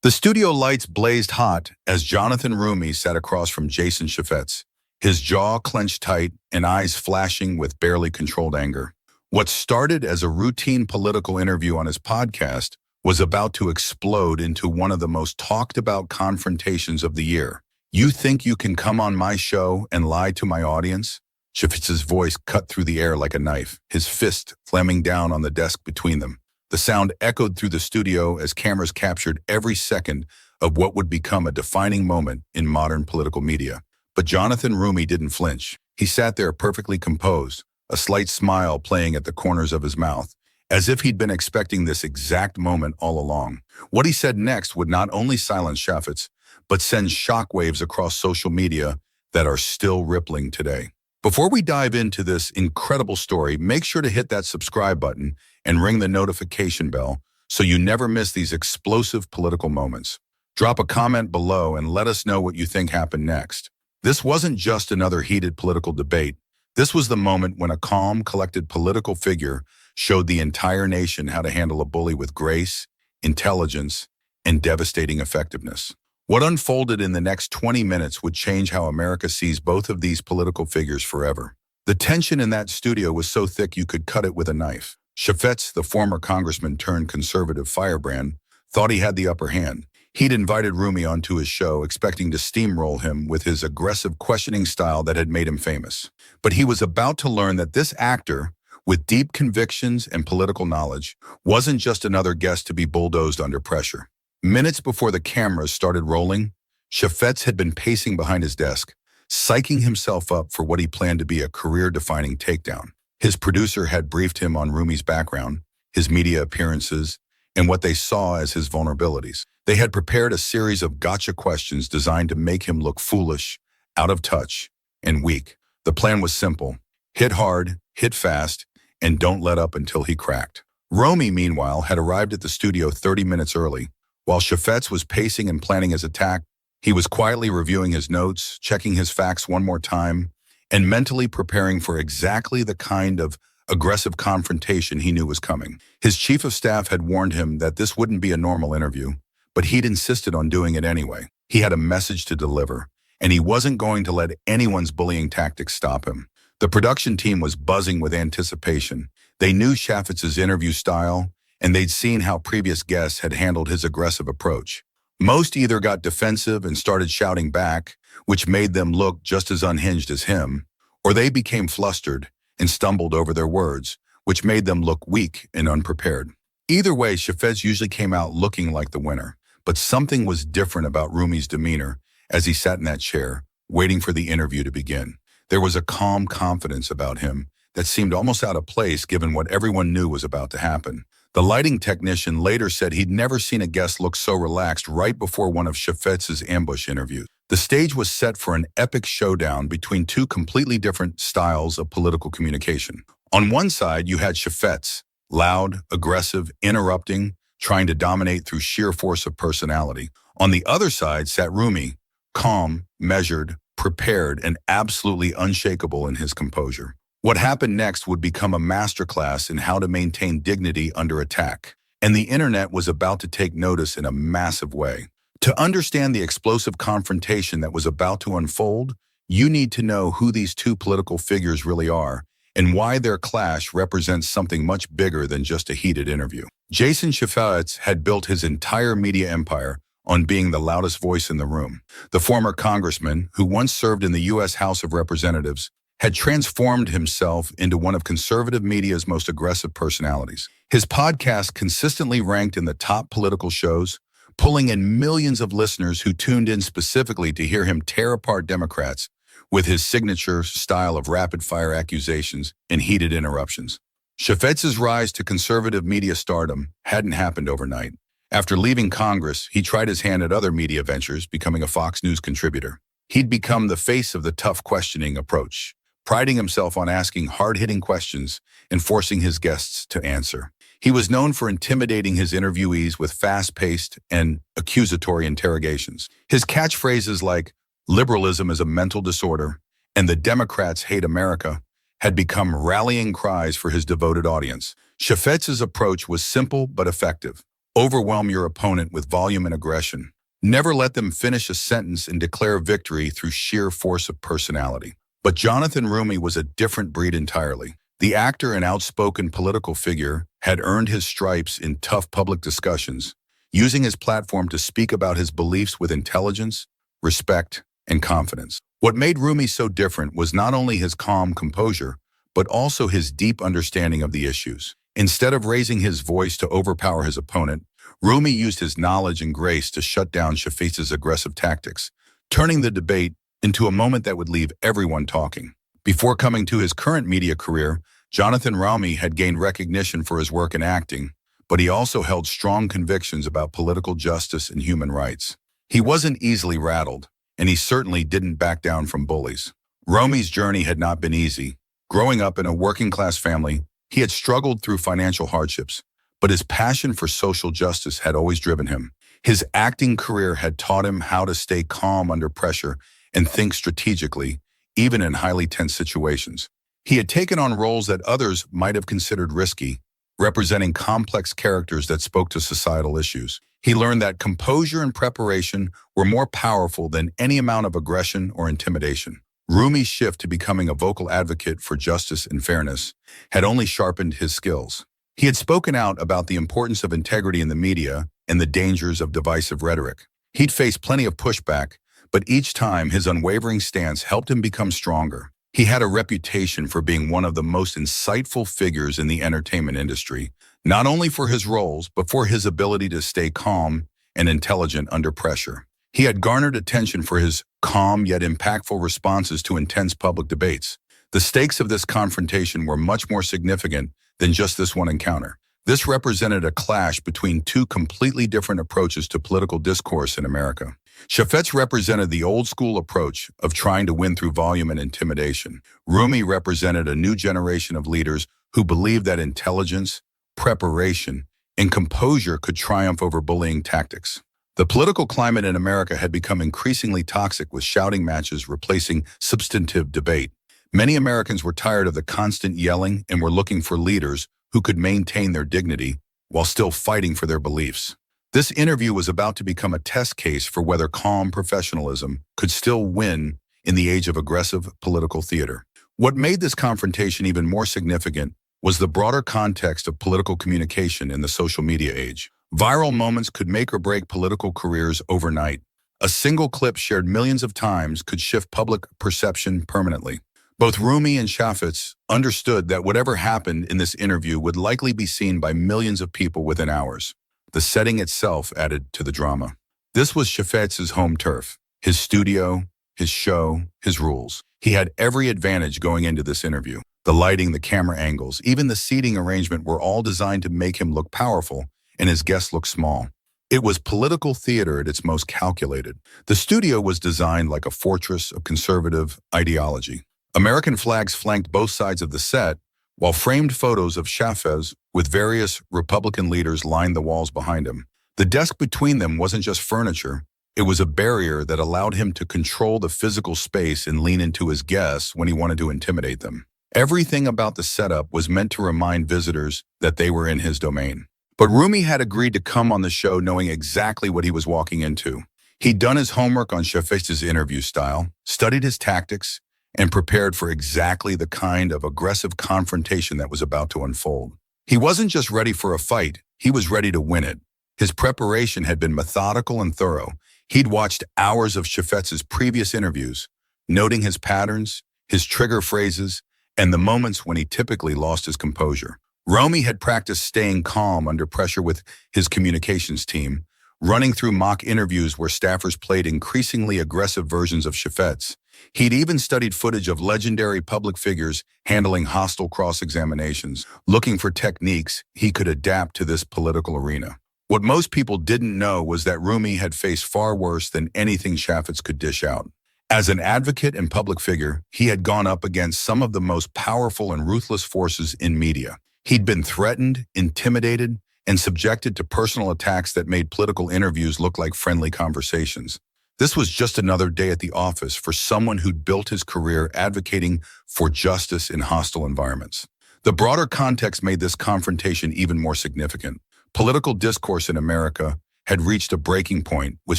The studio lights blazed hot as Jonathan Roumie sat across from Jason Chaffetz, his jaw clenched tight and eyes flashing with barely controlled anger. What started as a routine political interview on his podcast was about to explode into one of the most talked about confrontations of the year. "You think you can come on my show and lie to my audience?" Chaffetz's voice cut through the air like a knife, his fist slamming down on the desk between them. The sound echoed through the studio as cameras captured every second of what would become a defining moment in modern political media. But Jonathan Roumie didn't flinch. He sat there perfectly composed, a slight smile playing at the corners of his mouth, as if he'd been expecting this exact moment all along. What he said next would not only silence Chaffetz, but send shockwaves across social media that are still rippling today. Before we dive into this incredible story, make sure to hit that subscribe button and ring the notification bell so you never miss these explosive political moments. Drop a comment below and let us know what you think happened next. This wasn't just another heated political debate. This was the moment when a calm, collected political figure showed the entire nation how to handle a bully with grace, intelligence, and devastating effectiveness. What unfolded in the next 20 minutes would change how America sees both of these political figures forever. The tension in that studio was so thick you could cut it with a knife. Chaffetz, the former congressman turned conservative firebrand, thought he had the upper hand. He'd invited Roumie onto his show, expecting to steamroll him with his aggressive questioning style that had made him famous. But he was about to learn that this actor, with deep convictions and political knowledge, wasn't just another guest to be bulldozed under pressure. Minutes before the cameras started rolling, Chaffetz had been pacing behind his desk, psyching himself up for what he planned to be a career-defining takedown. His producer had briefed him on Roumie's background, his media appearances, and what they saw as his vulnerabilities. They had prepared a series of gotcha questions designed to make him look foolish, out of touch, and weak. The plan was simple: hit hard, hit fast, and don't let up until he cracked. Roumie, meanwhile, had arrived at the studio 30 minutes early. While Chaffetz was pacing and planning his attack, he was quietly reviewing his notes, checking his facts one more time, and mentally preparing for exactly the kind of aggressive confrontation he knew was coming. His chief of staff had warned him that this wouldn't be a normal interview, but he'd insisted on doing it anyway. He had a message to deliver, and he wasn't going to let anyone's bullying tactics stop him. The production team was buzzing with anticipation. They knew Chaffetz's interview style, and they'd seen how previous guests had handled his aggressive approach. Most either got defensive and started shouting back, which made them look just as unhinged as him, or they became flustered and stumbled over their words, which made them look weak and unprepared. Either way, Chaffetz usually came out looking like the winner, but something was different about Roumie's demeanor as he sat in that chair, waiting for the interview to begin. There was a calm confidence about him that seemed almost out of place given what everyone knew was about to happen. The lighting technician later said he'd never seen a guest look so relaxed right before one of Chaffetz's ambush interviews. The stage was set for an epic showdown between two completely different styles of political communication. On one side, you had Chaffetz, loud, aggressive, interrupting, trying to dominate through sheer force of personality. On the other side sat Roumie, calm, measured, prepared, and absolutely unshakable in his composure. What happened next would become a masterclass in how to maintain dignity under attack, and the internet was about to take notice in a massive way. To understand the explosive confrontation that was about to unfold, you need to know who these two political figures really are and why their clash represents something much bigger than just a heated interview. Jason Chaffetz had built his entire media empire on being the loudest voice in the room. The former congressman, who once served in the U.S. House of Representatives, had transformed himself into one of conservative media's most aggressive personalities. His podcast consistently ranked in the top political shows, pulling in millions of listeners who tuned in specifically to hear him tear apart Democrats with his signature style of rapid-fire accusations and heated interruptions. Chaffetz's rise to conservative media stardom hadn't happened overnight. After leaving Congress, he tried his hand at other media ventures, becoming a Fox News contributor. He'd become the face of the tough questioning approach, priding himself on asking hard-hitting questions and forcing his guests to answer. He was known for intimidating his interviewees with fast-paced and accusatory interrogations. His catchphrases like "liberalism is a mental disorder" and "the Democrats hate America" had become rallying cries for his devoted audience. Chaffetz's approach was simple but effective. Overwhelm your opponent with volume and aggression. Never let them finish a sentence and declare victory through sheer force of personality. But Jonathan Roumie was a different breed entirely. The actor and outspoken political figure had earned his stripes in tough public discussions, using his platform to speak about his beliefs with intelligence, respect, and confidence. What made Roumie so different was not only his calm composure, but also his deep understanding of the issues. Instead of raising his voice to overpower his opponent, Roumie used his knowledge and grace to shut down Chaffetz's aggressive tactics, turning the debate into a moment that would leave everyone talking. Before coming to his current media career, Jonathan Roumie had gained recognition for his work in acting, but he also held strong convictions about political justice and human rights. He wasn't easily rattled, and he certainly didn't back down from bullies. Roumie's journey had not been easy. Growing up in a working-class family, he had struggled through financial hardships, but his passion for social justice had always driven him. His acting career had taught him how to stay calm under pressure and think strategically, even in highly tense situations. He had taken on roles that others might have considered risky, representing complex characters that spoke to societal issues. He learned that composure and preparation were more powerful than any amount of aggression or intimidation. Roumie's shift to becoming a vocal advocate for justice and fairness had only sharpened his skills. He had spoken out about the importance of integrity in the media and the dangers of divisive rhetoric. He'd faced plenty of pushback, but each time his unwavering stance helped him become stronger. He had a reputation for being one of the most insightful figures in the entertainment industry, not only for his roles, but for his ability to stay calm and intelligent under pressure. He had garnered attention for his calm yet impactful responses to intense public debates. The stakes of this confrontation were much more significant than just this one encounter. This represented a clash between two completely different approaches to political discourse in America. Chaffetz represented the old-school approach of trying to win through volume and intimidation. Roumie represented a new generation of leaders who believed that intelligence, preparation, and composure could triumph over bullying tactics. The political climate in America had become increasingly toxic, with shouting matches replacing substantive debate. Many Americans were tired of the constant yelling and were looking for leaders who could maintain their dignity while still fighting for their beliefs. This interview was about to become a test case for whether calm professionalism could still win in the age of aggressive political theater. What made this confrontation even more significant was the broader context of political communication in the social media age. Viral moments could make or break political careers overnight. A single clip shared millions of times could shift public perception permanently. Both Roumie and Chaffetz understood that whatever happened in this interview would likely be seen by millions of people within hours. The setting itself added to the drama. This was Chaffetz's home turf, his studio, his show, his rules. He had every advantage going into this interview. The lighting, the camera angles, even the seating arrangement were all designed to make him look powerful and his guests look small. It was political theater at its most calculated. The studio was designed like a fortress of conservative ideology. American flags flanked both sides of the set, while framed photos of Chaffetz with various Republican leaders lined the walls behind him. The desk between them wasn't just furniture. It was a barrier that allowed him to control the physical space and lean into his guests when he wanted to intimidate them. Everything about the setup was meant to remind visitors that they were in his domain. But Roumie had agreed to come on the show knowing exactly what he was walking into. He'd done his homework on Chaffetz's interview style, studied his tactics, and prepared for exactly the kind of aggressive confrontation that was about to unfold. He wasn't just ready for a fight, he was ready to win it. His preparation had been methodical and thorough. He'd watched hours of Chaffetz's previous interviews, noting his patterns, his trigger phrases, and the moments when he typically lost his composure. Roumie had practiced staying calm under pressure with his communications team, running through mock interviews where staffers played increasingly aggressive versions of Chaffetz. He'd even studied footage of legendary public figures handling hostile cross-examinations, looking for techniques he could adapt to this political arena. What most people didn't know was that Roumie had faced far worse than anything Chaffetz could dish out. As an advocate and public figure, he had gone up against some of the most powerful and ruthless forces in media. He'd been threatened, intimidated, and subjected to personal attacks that made political interviews look like friendly conversations. This was just another day at the office for someone who'd built his career advocating for justice in hostile environments. The broader context made this confrontation even more significant. Political discourse in America had reached a breaking point, with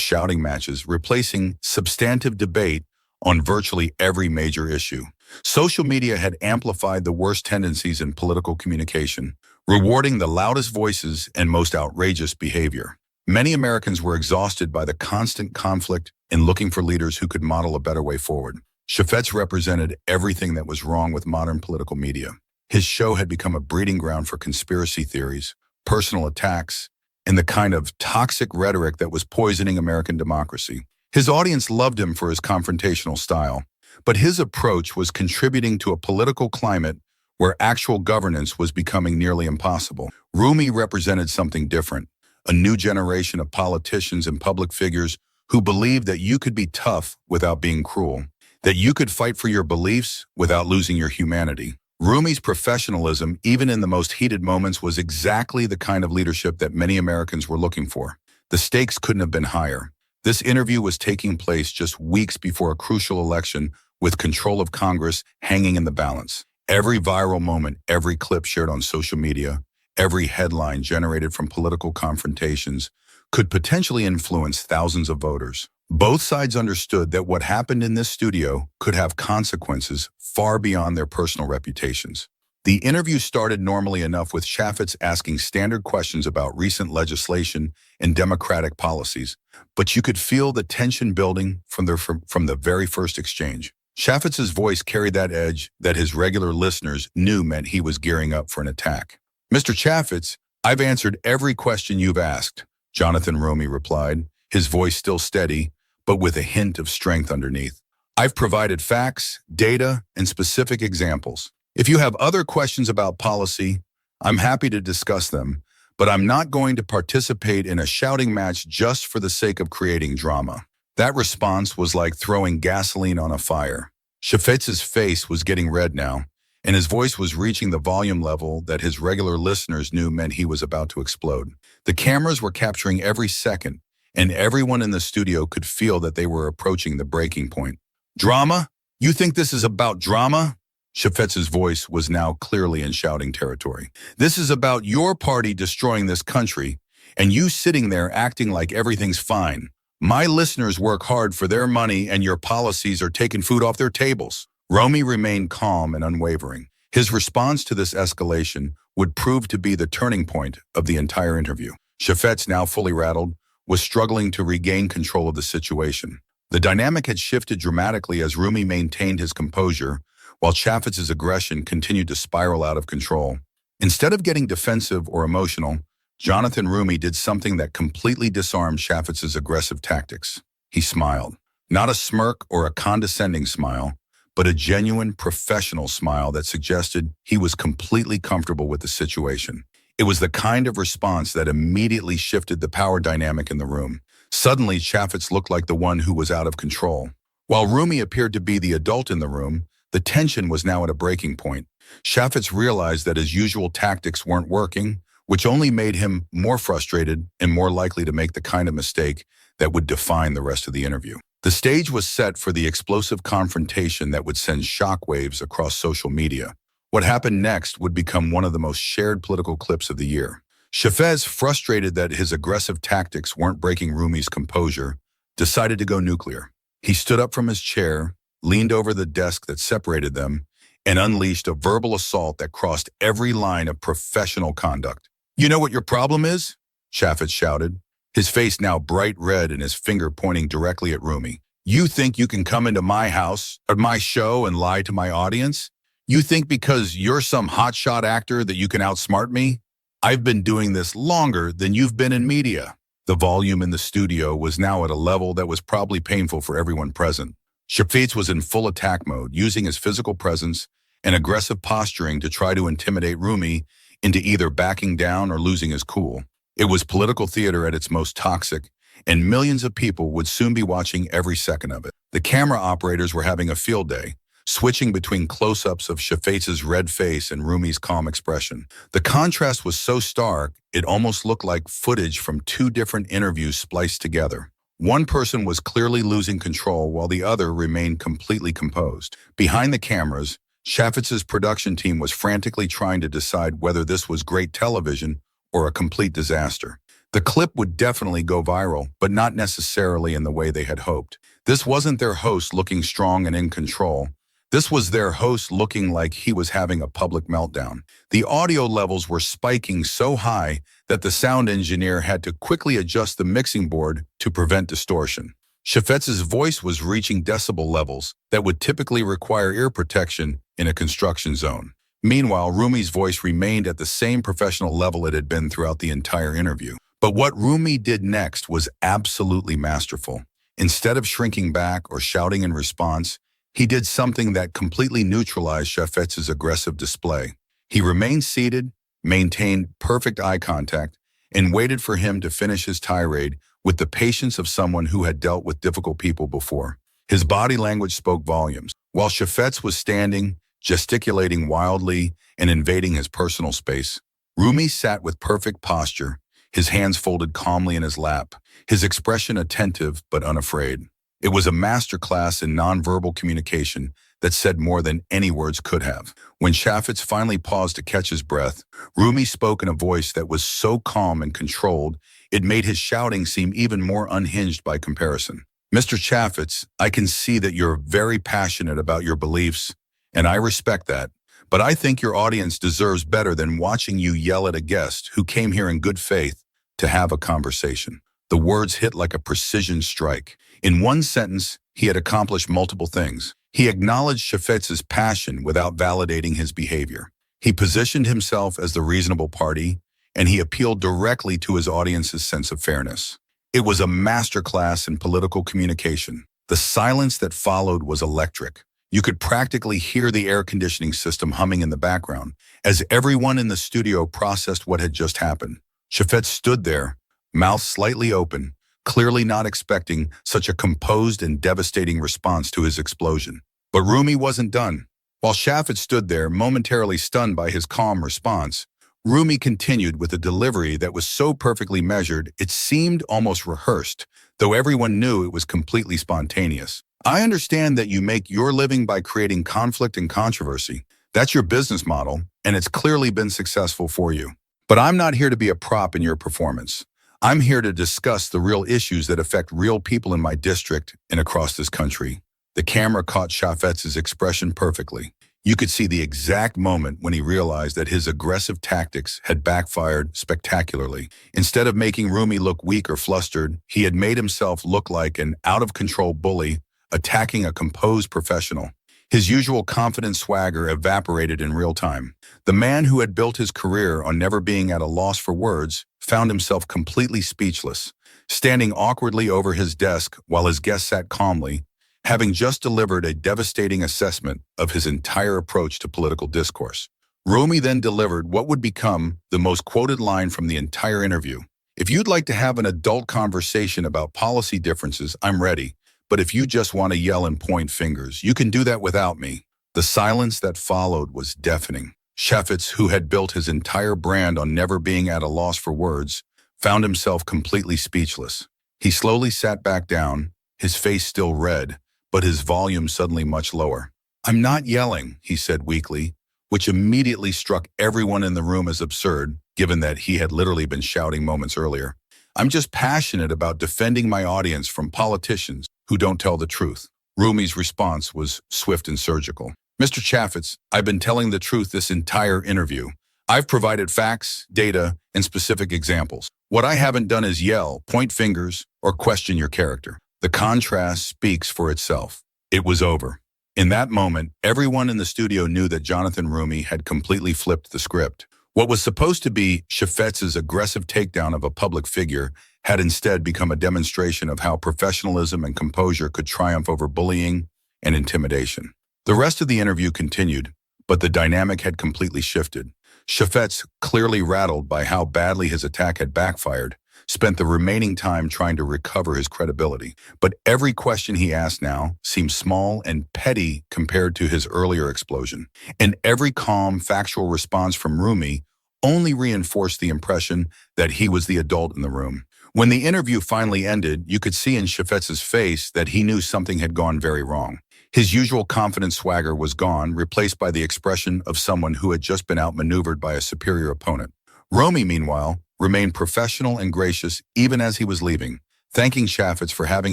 shouting matches replacing substantive debate on virtually every major issue. Social media had amplified the worst tendencies in political communication, rewarding the loudest voices and most outrageous behavior. Many Americans were exhausted by the constant conflict and looking for leaders who could model a better way forward. Chaffetz represented everything that was wrong with modern political media. His show had become a breeding ground for conspiracy theories, personal attacks, and the kind of toxic rhetoric that was poisoning American democracy. His audience loved him for his confrontational style, but his approach was contributing to a political climate where actual governance was becoming nearly impossible. Roumie represented something different, a new generation of politicians and public figures who believed that you could be tough without being cruel, that you could fight for your beliefs without losing your humanity. Roumie's professionalism, even in the most heated moments, was exactly the kind of leadership that many Americans were looking for. The stakes couldn't have been higher. This interview was taking place just weeks before a crucial election, with control of Congress hanging in the balance. Every viral moment, every clip shared on social media, every headline generated from political confrontations could potentially influence thousands of voters. Both sides understood that what happened in this studio could have consequences far beyond their personal reputations. The interview started normally enough, with Chaffetz asking standard questions about recent legislation and democratic policies, but you could feel the tension building from the very first exchange. Chaffetz's voice carried that edge that his regular listeners knew meant he was gearing up for an attack. "Mr. Chaffetz, I've answered every question you've asked," Jonathan Roumie replied, his voice still steady, but with a hint of strength underneath. "I've provided facts, data, and specific examples. If you have other questions about policy, I'm happy to discuss them, but I'm not going to participate in a shouting match just for the sake of creating drama." That response was like throwing gasoline on a fire. Chaffetz's face was getting red now, and his voice was reaching the volume level that his regular listeners knew meant he was about to explode. The cameras were capturing every second, and everyone in the studio could feel that they were approaching the breaking point. "Drama? You think this is about drama?" Chaffetz's voice was now clearly in shouting territory. "This is about your party destroying this country, and you sitting there acting like everything's fine. My listeners work hard for their money, and your policies are taking food off their tables." Roumie remained calm and unwavering. His response to this escalation would prove to be the turning point of the entire interview. Chaffetz, now fully rattled, was struggling to regain control of the situation. The dynamic had shifted dramatically as Roumie maintained his composure, while Chaffetz's aggression continued to spiral out of control. Instead of getting defensive or emotional, Jonathan Roumie did something that completely disarmed Chaffetz's aggressive tactics. He smiled. Not a smirk or a condescending smile, but a genuine professional smile that suggested he was completely comfortable with the situation. It was the kind of response that immediately shifted the power dynamic in the room. Suddenly, Chaffetz looked like the one who was out of control. While Roumie appeared to be the adult in the room, the tension was now at a breaking point. Chaffetz realized that his usual tactics weren't working, which only made him more frustrated and more likely to make the kind of mistake that would define the rest of the interview. The stage was set for the explosive confrontation that would send shockwaves across social media. What happened next would become one of the most shared political clips of the year. Chaffetz, frustrated that his aggressive tactics weren't breaking Roumie's composure, decided to go nuclear. He stood up from his chair, leaned over the desk that separated them, and unleashed a verbal assault that crossed every line of professional conduct. "You know what your problem is?" Chaffetz shouted, his face now bright red and his finger pointing directly at Roumie. "You think you can come into my house or my show and lie to my audience? You think because you're some hotshot actor that you can outsmart me? I've been doing this longer than you've been in media." The volume in the studio was now at a level that was probably painful for everyone present. Chaffetz was in full attack mode, using his physical presence and aggressive posturing to try to intimidate Roumie into either backing down or losing his cool. It was political theater at its most toxic, and millions of people would soon be watching every second of it. The camera operators were having a field day, switching between close-ups of Chaffetz's red face and Roumie's calm expression. The contrast was so stark, it almost looked like footage from two different interviews spliced together. One person was clearly losing control while the other remained completely composed. Behind the cameras, Chaffetz's production team was frantically trying to decide whether this was great television or a complete disaster. The clip would definitely go viral, but not necessarily in the way they had hoped. This wasn't their host looking strong and in control. This was their host looking like he was having a public meltdown. The audio levels were spiking so high that the sound engineer had to quickly adjust the mixing board to prevent distortion. Chaffetz's voice was reaching decibel levels that would typically require ear protection in a construction zone. Meanwhile, Roumie's voice remained at the same professional level it had been throughout the entire interview. But what Roumie did next was absolutely masterful. Instead of shrinking back or shouting in response, he did something that completely neutralized Chaffetz's aggressive display. He remained seated, maintained perfect eye contact, and waited for him to finish his tirade with the patience of someone who had dealt with difficult people before. His body language spoke volumes. While Chaffetz was standing, gesticulating wildly, and invading his personal space, Roumie sat with perfect posture, his hands folded calmly in his lap, his expression attentive but unafraid. It was a masterclass in nonverbal communication that said more than any words could have. When Chaffetz finally paused to catch his breath, Roumie spoke in a voice that was so calm and controlled, it made his shouting seem even more unhinged by comparison. "Mr. Chaffetz, I can see that you're very passionate about your beliefs, and I respect that. But I think your audience deserves better than watching you yell at a guest who came here in good faith to have a conversation." The words hit like a precision strike. In one sentence, he had accomplished multiple things. He acknowledged Chaffetz's passion without validating his behavior. He positioned himself as the reasonable party, and he appealed directly to his audience's sense of fairness. It was a masterclass in political communication. The silence that followed was electric. You could practically hear the air conditioning system humming in the background as everyone in the studio processed what had just happened. Chaffetz stood there, mouth slightly open, clearly not expecting such a composed and devastating response to his explosion. But Roumie wasn't done. While Chaffetz stood there, momentarily stunned by his calm response, Roumie continued with a delivery that was so perfectly measured it seemed almost rehearsed, though everyone knew it was completely spontaneous. "I understand that you make your living by creating conflict and controversy. That's your business model, and it's clearly been successful for you. But I'm not here to be a prop in your performance. I'm here to discuss the real issues that affect real people in my district and across this country." The camera caught Chaffetz's expression perfectly. You could see the exact moment when he realized that his aggressive tactics had backfired spectacularly. Instead of making Roumie look weak or flustered, he had made himself look like an out-of-control bully attacking a composed professional. His usual confident swagger evaporated in real time. The man who had built his career on never being at a loss for words found himself completely speechless, standing awkwardly over his desk while his guest sat calmly, having just delivered a devastating assessment of his entire approach to political discourse. Roumie then delivered what would become the most quoted line from the entire interview. "If you'd like to have an adult conversation about policy differences, I'm ready. But if you just want to yell and point fingers, you can do that without me." The silence that followed was deafening. Chaffetz, who had built his entire brand on never being at a loss for words, found himself completely speechless. He slowly sat back down, his face still red, but his volume suddenly much lower. "I'm not yelling," he said weakly, which immediately struck everyone in the room as absurd, given that he had literally been shouting moments earlier. "I'm just passionate about defending my audience from politicians who don't tell the truth." Roumie's response was swift and surgical. "Mr. Chaffetz, I've been telling the truth this entire interview. I've provided facts, data, and specific examples. What I haven't done is yell, point fingers, or question your character." The contrast speaks for itself. It was over. In that moment, everyone in the studio knew that Jonathan Roumie had completely flipped the script. What was supposed to be Chaffetz's aggressive takedown of a public figure had instead become a demonstration of how professionalism and composure could triumph over bullying and intimidation. The rest of the interview continued, but the dynamic had completely shifted. Chaffetz, clearly rattled by how badly his attack had backfired, spent the remaining time trying to recover his credibility. But every question he asked now seemed small and petty compared to his earlier explosion. And every calm, factual response from Roumie only reinforced the impression that he was the adult in the room. When the interview finally ended, you could see in Chaffetz's face that he knew something had gone very wrong. His usual confident swagger was gone, replaced by the expression of someone who had just been outmaneuvered by a superior opponent. Roumie, meanwhile, remained professional and gracious even as he was leaving, thanking Chaffetz for having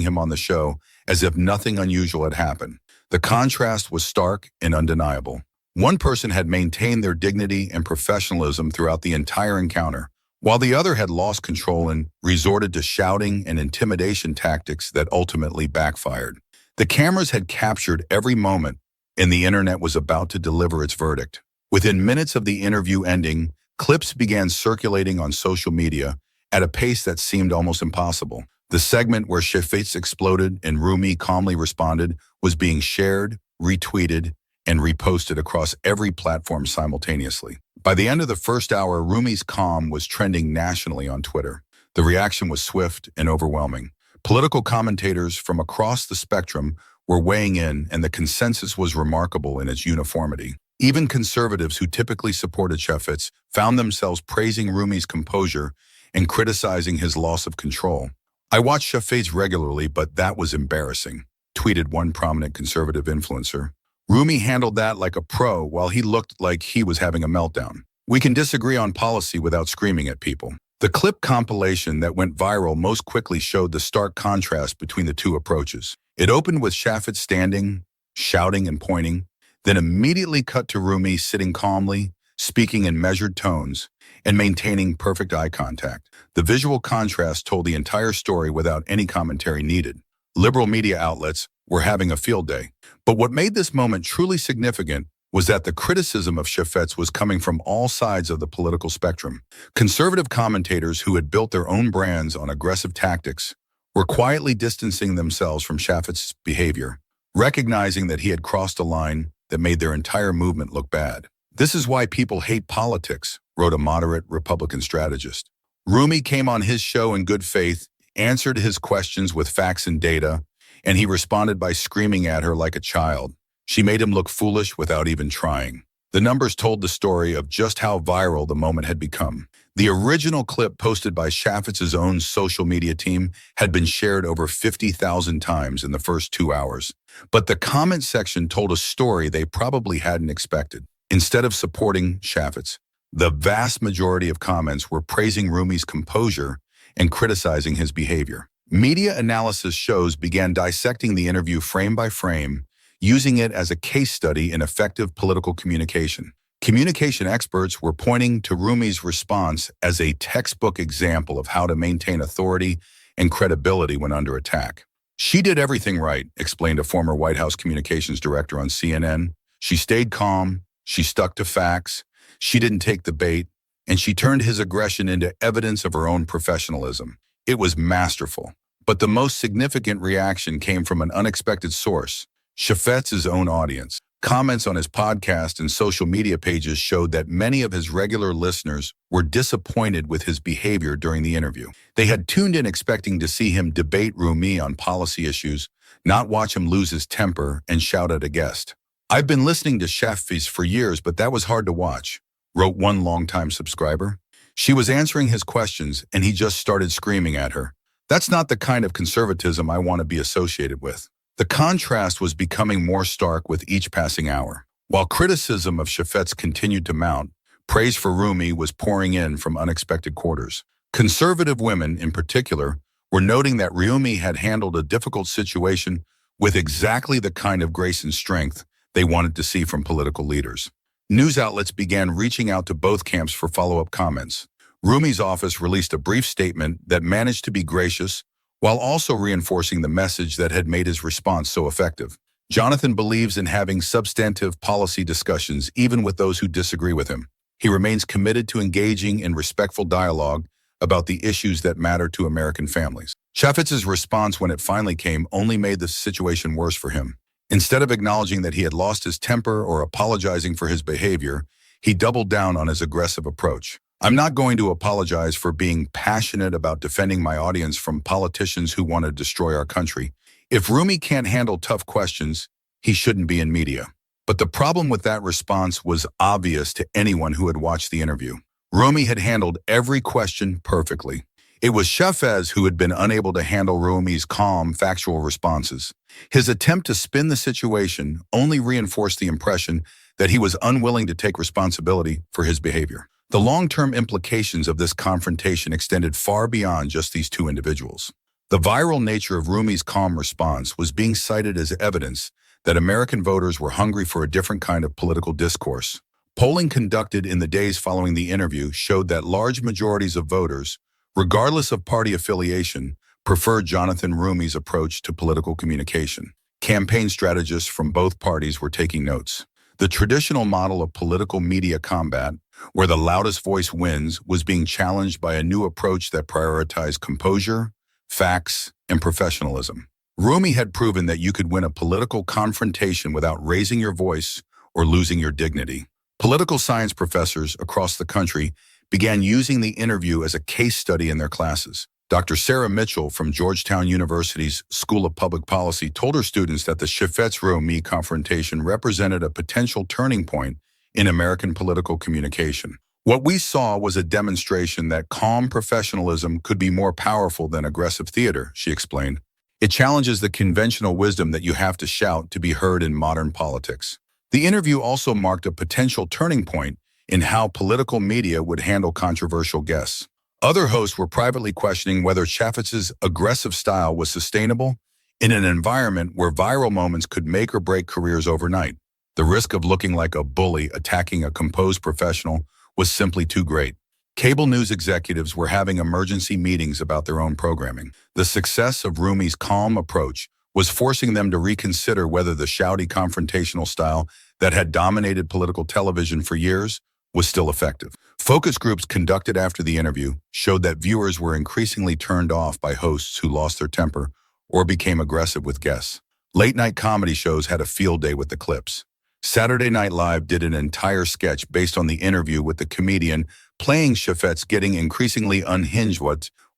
him on the show as if nothing unusual had happened. The contrast was stark and undeniable. One person had maintained their dignity and professionalism throughout the entire encounter, while the other had lost control and resorted to shouting and intimidation tactics that ultimately backfired. The cameras had captured every moment, and the internet was about to deliver its verdict. Within minutes of the interview ending, clips began circulating on social media at a pace that seemed almost impossible. The segment where Chaffetz exploded and Roumie calmly responded was being shared, retweeted, and reposted across every platform simultaneously. By the end of the first hour, Roumie's calm was trending nationally on Twitter. The reaction was swift and overwhelming. Political commentators from across the spectrum were weighing in, and the consensus was remarkable in its uniformity. Even conservatives who typically supported Chaffetz found themselves praising Roumie's composure and criticizing his loss of control. "I watch Chaffetz regularly, but that was embarrassing," tweeted one prominent conservative influencer. "Roumie handled that like a pro while he looked like he was having a meltdown. We can disagree on policy without screaming at people." The clip compilation that went viral most quickly showed the stark contrast between the two approaches. It opened with Chaffetz standing, shouting and pointing, then immediately cut to Roumie sitting calmly, speaking in measured tones, and maintaining perfect eye contact. The visual contrast told the entire story without any commentary needed. Liberal media outlets were having a field day. But what made this moment truly significant was that the criticism of Chaffetz was coming from all sides of the political spectrum. Conservative commentators who had built their own brands on aggressive tactics were quietly distancing themselves from Chaffetz's behavior, recognizing that he had crossed a line that made their entire movement look bad. "This is why people hate politics," wrote a moderate Republican strategist. Roumie came on his show in good faith, answered his questions with facts and data, and he responded by screaming at her like a child. She made him look foolish without even trying. The numbers told the story of just how viral the moment had become. The original clip posted by Chaffetz's own social media team had been shared over 50,000 times in the first 2 hours. But the comment section told a story they probably hadn't expected. Instead of supporting Chaffetz, the vast majority of comments were praising Roumie's composure and criticizing his behavior. Media analysis shows began dissecting the interview frame by frame, using it as a case study in effective political communication. Communication experts were pointing to Roumie's response as a textbook example of how to maintain authority and credibility when under attack. "She did everything right," explained a former White House communications director on CNN. "She stayed calm, she stuck to facts, she didn't take the bait, and she turned his aggression into evidence of her own professionalism. It was masterful." But the most significant reaction came from an unexpected source: Chaffetz's own audience. Comments on his podcast and social media pages showed that many of his regular listeners were disappointed with his behavior during the interview. They had tuned in expecting to see him debate Roumie on policy issues, not watch him lose his temper and shout at a guest. "I've been listening to Chaffetz for years, but that was hard to watch," wrote one longtime subscriber. "She was answering his questions, and he just started screaming at her. That's not the kind of conservatism I want to be associated with." The contrast was becoming more stark with each passing hour. While criticism of Chaffetz continued to mount, praise for Roumie was pouring in from unexpected quarters. Conservative women, in particular, were noting that Roumie had handled a difficult situation with exactly the kind of grace and strength they wanted to see from political leaders. News outlets began reaching out to both camps for follow-up comments. Roumie's office released a brief statement that managed to be gracious while also reinforcing the message that had made his response so effective. "Jonathan believes in having substantive policy discussions even with those who disagree with him. He remains committed to engaging in respectful dialogue about the issues that matter to American families." Chaffetz's response when it finally came only made the situation worse for him. Instead of acknowledging that he had lost his temper or apologizing for his behavior, he doubled down on his aggressive approach. "I'm not going to apologize for being passionate about defending my audience from politicians who want to destroy our country. If Roumie can't handle tough questions, he shouldn't be in media." But the problem with that response was obvious to anyone who had watched the interview. Roumie had handled every question perfectly. It was Chaffetz who had been unable to handle Roumie's calm, factual responses. His attempt to spin the situation only reinforced the impression that he was unwilling to take responsibility for his behavior. The long-term implications of this confrontation extended far beyond just these two individuals. The viral nature of Roumie's calm response was being cited as evidence that American voters were hungry for a different kind of political discourse. Polling conducted in the days following the interview showed that large majorities of voters, regardless of party affiliation, preferred Jonathan Roumie's approach to political communication. Campaign strategists from both parties were taking notes. The traditional model of political media combat, where the loudest voice wins, was being challenged by a new approach that prioritized composure, facts, and professionalism. Roumie had proven that you could win a political confrontation without raising your voice or losing your dignity. Political science professors across the country began using the interview as a case study in their classes. Dr. Sarah Mitchell from Georgetown University's School of Public Policy told her students that the Chaffetz-Roumie confrontation represented a potential turning point in American political communication. What we saw was a demonstration that calm professionalism could be more powerful than aggressive theater, she explained. It challenges the conventional wisdom that you have to shout to be heard in modern politics. The interview also marked a potential turning point in how political media would handle controversial guests. Other hosts were privately questioning whether Chaffetz's aggressive style was sustainable in an environment where viral moments could make or break careers overnight. The risk of looking like a bully attacking a composed professional was simply too great. Cable news executives were having emergency meetings about their own programming. The success of Roumie's calm approach was forcing them to reconsider whether the shouty confrontational style that had dominated political television for years was still effective. Focus groups conducted after the interview showed that viewers were increasingly turned off by hosts who lost their temper or became aggressive with guests. Late-night comedy shows had a field day with the clips. Saturday Night Live did an entire sketch based on the interview with the comedian playing Chaffetz getting increasingly unhinged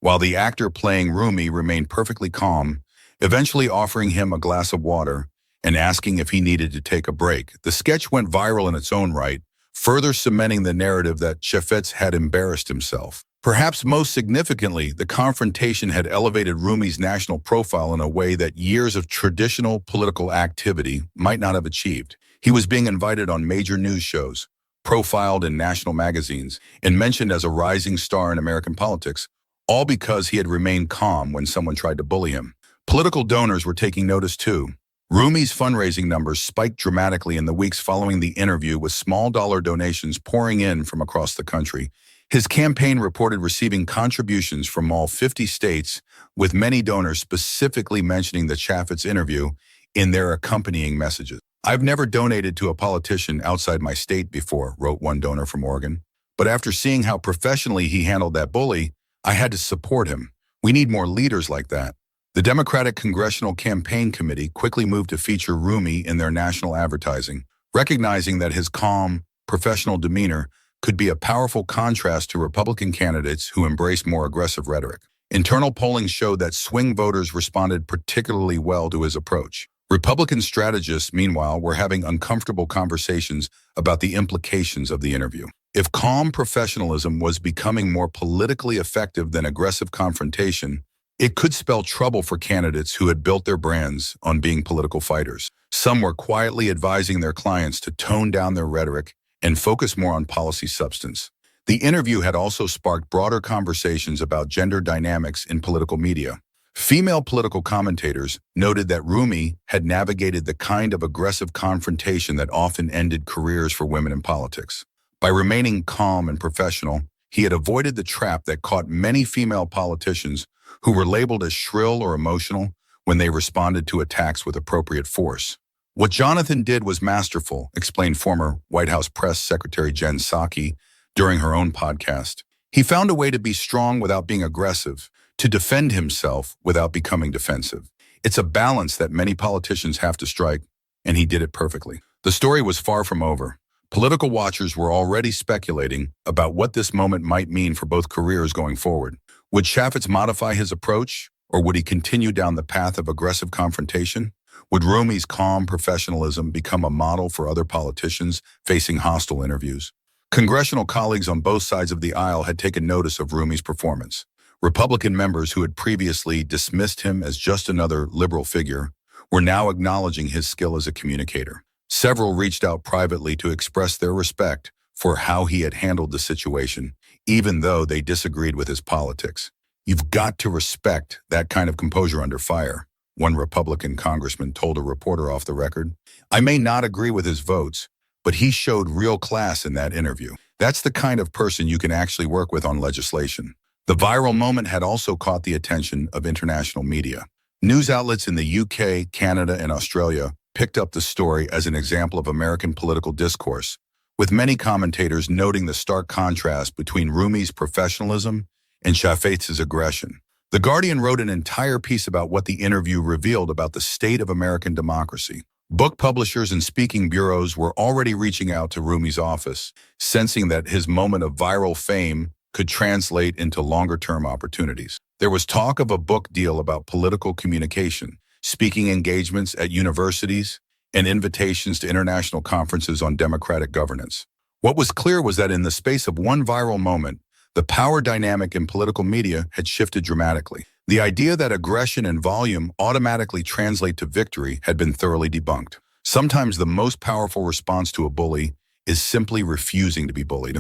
while the actor playing Roumie remained perfectly calm, eventually offering him a glass of water and asking if he needed to take a break. The sketch went viral in its own right, further cementing the narrative that Chaffetz had embarrassed himself. Perhaps most significantly, the confrontation had elevated Roumie's national profile in a way that years of traditional political activity might not have achieved. He was being invited on major news shows, profiled in national magazines, and mentioned as a rising star in American politics, all because he had remained calm when someone tried to bully him. Political donors were taking notice too. Roumie's fundraising numbers spiked dramatically in the weeks following the interview, with small-dollar donations pouring in from across the country. His campaign reported receiving contributions from all 50 states, with many donors specifically mentioning the Chaffetz interview in their accompanying messages. "I've never donated to a politician outside my state before," wrote one donor from Oregon. "But after seeing how professionally he handled that bully, I had to support him. We need more leaders like that." The Democratic Congressional Campaign Committee quickly moved to feature Roumie in their national advertising, recognizing that his calm, professional demeanor could be a powerful contrast to Republican candidates who embraced more aggressive rhetoric. Internal polling showed that swing voters responded particularly well to his approach. Republican strategists, meanwhile, were having uncomfortable conversations about the implications of the interview. If calm professionalism was becoming more politically effective than aggressive confrontation, it could spell trouble for candidates who had built their brands on being political fighters. Some were quietly advising their clients to tone down their rhetoric and focus more on policy substance. The interview had also sparked broader conversations about gender dynamics in political media. Female political commentators noted that Roumie had navigated the kind of aggressive confrontation that often ended careers for women in politics. By remaining calm and professional, he had avoided the trap that caught many female politicians who were labeled as shrill or emotional when they responded to attacks with appropriate force. "What Jonathan did was masterful," explained former White House Press Secretary Jen Psaki during her own podcast. "He found a way to be strong without being aggressive, to defend himself without becoming defensive. It's a balance that many politicians have to strike, and he did it perfectly." The story was far from over. Political watchers were already speculating about what this moment might mean for both careers going forward. Would Chaffetz modify his approach, or would he continue down the path of aggressive confrontation? Would Roumie's calm professionalism become a model for other politicians facing hostile interviews? Congressional colleagues on both sides of the aisle had taken notice of Roumie's performance. Republican members who had previously dismissed him as just another liberal figure were now acknowledging his skill as a communicator. Several reached out privately to express their respect for how he had handled the situation, even though they disagreed with his politics. You've got to respect that kind of composure under fire, one Republican congressman told a reporter off the record. I may not agree with his votes, but he showed real class in that interview. That's the kind of person you can actually work with on legislation. The viral moment had also caught the attention of international media. News outlets in the UK, Canada, and Australia picked up the story as an example of American political discourse, with many commentators noting the stark contrast between Roumie's professionalism and Chaffetz's aggression. The Guardian wrote an entire piece about what the interview revealed about the state of American democracy. Book publishers and speaking bureaus were already reaching out to Roumie's office, sensing that his moment of viral fame could translate into longer-term opportunities. There was talk of a book deal about political communication, speaking engagements at universities, and invitations to international conferences on democratic governance. What was clear was that in the space of one viral moment, the power dynamic in political media had shifted dramatically. The idea that aggression and volume automatically translate to victory had been thoroughly debunked. Sometimes the most powerful response to a bully is simply refusing to be bullied.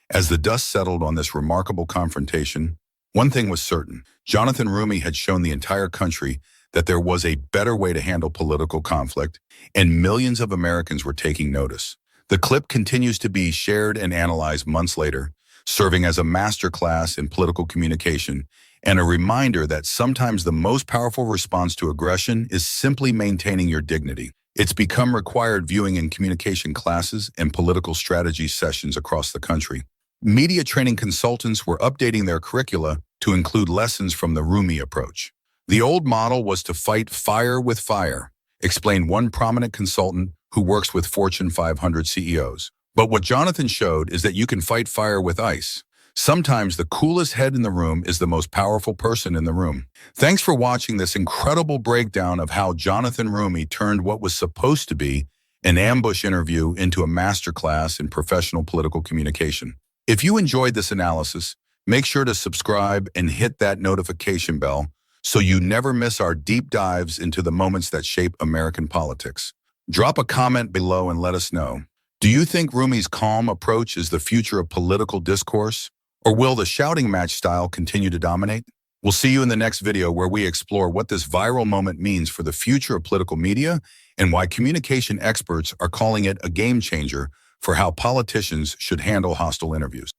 As the dust settled on this remarkable confrontation, one thing was certain. Jonathan Roumie had shown the entire country that there was a better way to handle political conflict, and millions of Americans were taking notice. The clip continues to be shared and analyzed months later, serving as a masterclass in political communication and a reminder that sometimes the most powerful response to aggression is simply maintaining your dignity. It's become required viewing in communication classes and political strategy sessions across the country. Media training consultants were updating their curricula to include lessons from the Roumie approach. The old model was to fight fire with fire, explained one prominent consultant who works with Fortune 500 CEOs. But what Jonathan showed is that you can fight fire with ice. Sometimes the coolest head in the room is the most powerful person in the room. Thanks for watching this incredible breakdown of how Jonathan Roumie turned what was supposed to be an ambush interview into a masterclass in professional political communication. If you enjoyed this analysis, make sure to subscribe and hit that notification bell so you never miss our deep dives into the moments that shape American politics. Drop a comment below and let us know. Do you think Roumie's calm approach is the future of political discourse? Or will the shouting match style continue to dominate? We'll see you in the next video where we explore what this viral moment means for the future of political media and why communication experts are calling it a game changer for how politicians should handle hostile interviews.